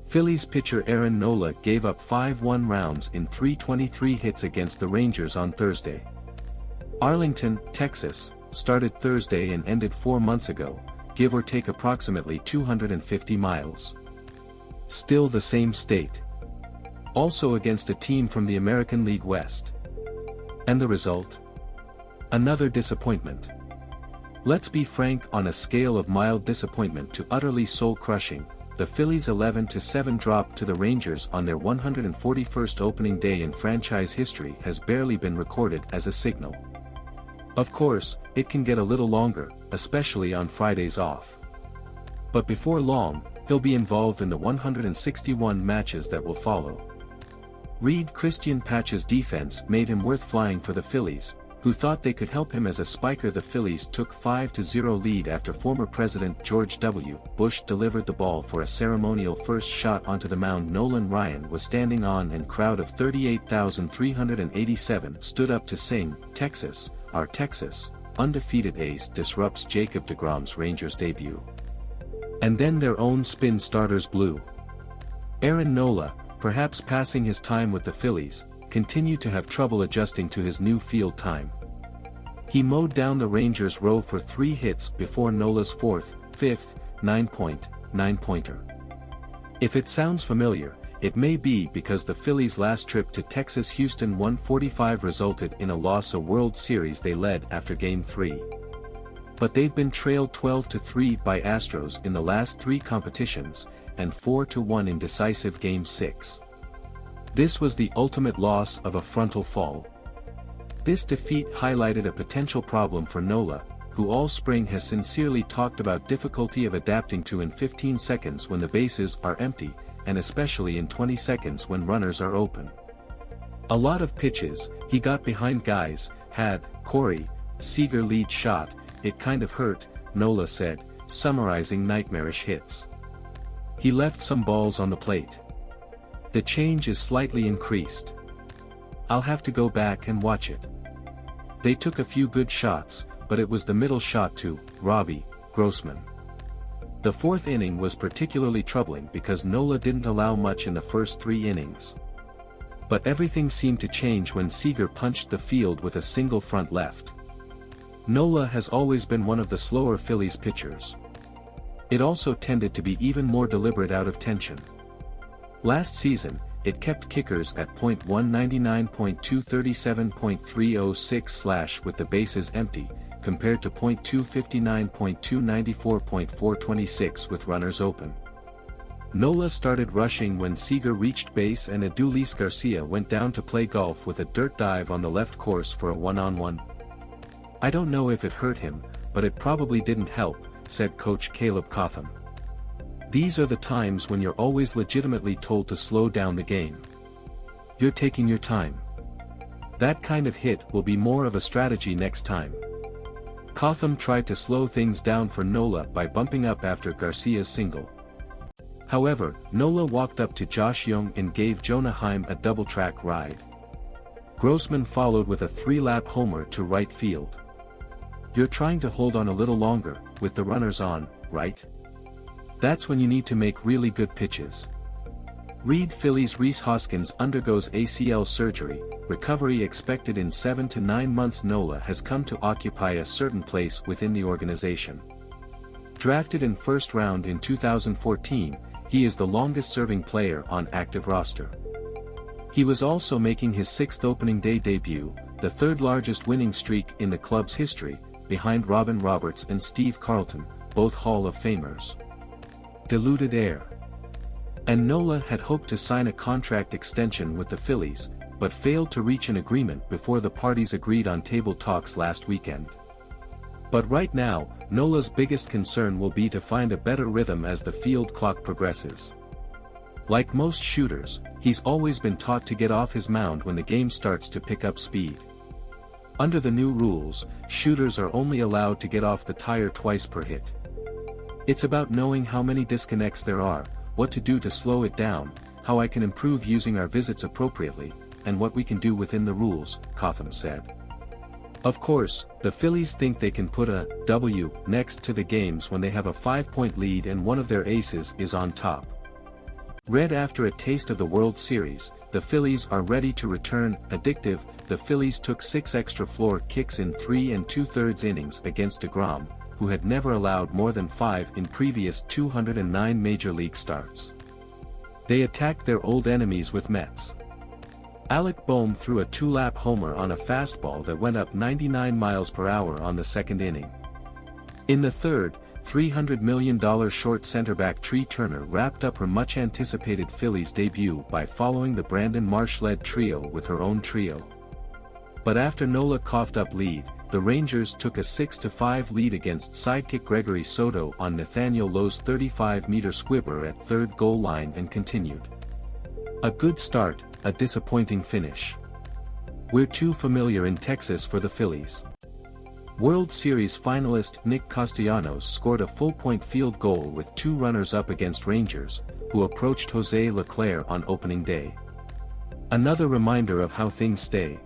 Phillies pitcher Aaron-Nola gave up 5 1-rounds in 323 hits against the Rangers on Thursday. Arlington, Texas, started Thursday and ended 4 months ago, give or take approximately 250 miles. Still the same state. Also against a team from the American League West. And the result? Another disappointment. Let's be frank, on a scale of mild disappointment to utterly soul-crushing, the Phillies' 11-7 drop to the Rangers on their 141st opening day in franchise history has barely been recorded as a signal. Of course, it can get a little longer, especially on Fridays off. But before long, he'll be involved in the 161 matches that will follow. Read Cristian Pache's defense made him worth flying for the Phillies, who thought they could help him as a spiker. The Phillies took 5-0 lead after former President George W. Bush delivered the ball for a ceremonial first shot onto the mound. Nolan Ryan was standing on, and crowd of 38,387 stood up to sing, "Texas, our Texas." Undefeated ace disrupts Jacob deGrom's Rangers debut. And then their own spin starters blew. Aaron-Nola, perhaps passing his time with the Phillies, continued to have trouble adjusting to his new field time. He mowed down the Rangers' row for 3 hits before Nola's 4th, 5th, 9-pointer. If it sounds familiar, it may be because the Phillies' last trip to Texas Houston 145 resulted in a loss of World Series they led after Game 3. But they've been trailed 12-3 by Astros in the last 3 competitions, and 4-1 in decisive Game 6. This was the ultimate loss of a frontal fall. This defeat highlighted a potential problem for Nola, who all spring has sincerely talked about difficulty of adapting to in 15 seconds when the bases are empty, and especially in 20 seconds when runners are open. A lot of pitches, he got behind guys, had Corey Seager lead shot, it kind of hurt, Nola said, summarizing nightmarish hits. He left some balls on the plate. The change is slightly increased. I'll have to go back and watch it. They took a few good shots, but it was the middle shot to Robbie, Grossman. The 4th inning was particularly troubling because Nola didn't allow much in the first 3 innings. But everything seemed to change when Seager punched the field with a single front left. Nola has always been one of the slower Phillies pitchers. It also tended to be even more deliberate out of tension. Last season, it kept kickers at .199.237.306/ with the bases empty, compared to .259.294.426 with runners open. Nola started rushing when Seager reached base and Adolis Garcia went down to play golf with a dirt dive on the left course for a 1-on-1. I don't know if it hurt him, but it probably didn't help, said coach Caleb Cotham. These are the times when you're always legitimately told to slow down the game. You're taking your time. That kind of hit will be more of a strategy next time. Cotham tried to slow things down for Nola by bumping up after Garcia's single. However, Nola walked up to Josh Jung and gave Jonah Heim a double-track ride. Grossman followed with a 3-lap homer to right field. You're trying to hold on a little longer, with the runners on, right? That's when you need to make really good pitches. Read Phillies Rhys Hoskins undergoes ACL surgery, recovery expected in 7 to 9 months. Nola has come to occupy a certain place within the organization. Drafted in first round in 2014, he is the longest-serving player on active roster. He was also making his 6th opening day debut, the 3rd largest winning streak in the club's history, behind Robin Roberts and Steve Carlton, both Hall of Famers. Diluted air. And Nola had hoped to sign a contract extension with the Phillies, but failed to reach an agreement before the parties agreed on table talks last weekend. But right now, Nola's biggest concern will be to find a better rhythm as the field clock progresses. Like most shooters, he's always been taught to get off his mound when the game starts to pick up speed. Under the new rules, shooters are only allowed to get off the tire twice per hit. It's about knowing how many disconnects there are, what to do to slow it down, how I can improve using our visits appropriately, and what we can do within the rules, Cotham said. Of course, the Phillies think they can put a W next to the games when they have a 5-point lead and one of their aces is on top. Read after a taste of the World Series, the Phillies are ready to return. Addictive, the Phillies took 6 extra floor kicks in 3 2/3 innings against deGrom, who had never allowed more than 5 in previous 209 Major League starts. They attacked their old enemies with Mets. Alec Bohm threw a 2-lap homer on a fastball that went up 99 miles per hour on the second inning. In the third, $300 million short center-back Tree Turner wrapped up her much-anticipated Phillies debut by following the Brandon Marsh-led trio with her own trio. But after Nola coughed up lead, the Rangers took a 6-5 lead against sidekick Gregory Soto on Nathaniel Lowe's 35-meter squibber at third goal line and continued. A good start, a disappointing finish. We're too familiar in Texas for the Phillies. World Series finalist Nick Castellanos scored a full-point field goal with 2 runners up against Rangers, who approached Jose Leclerc on opening day. Another reminder of how things stay,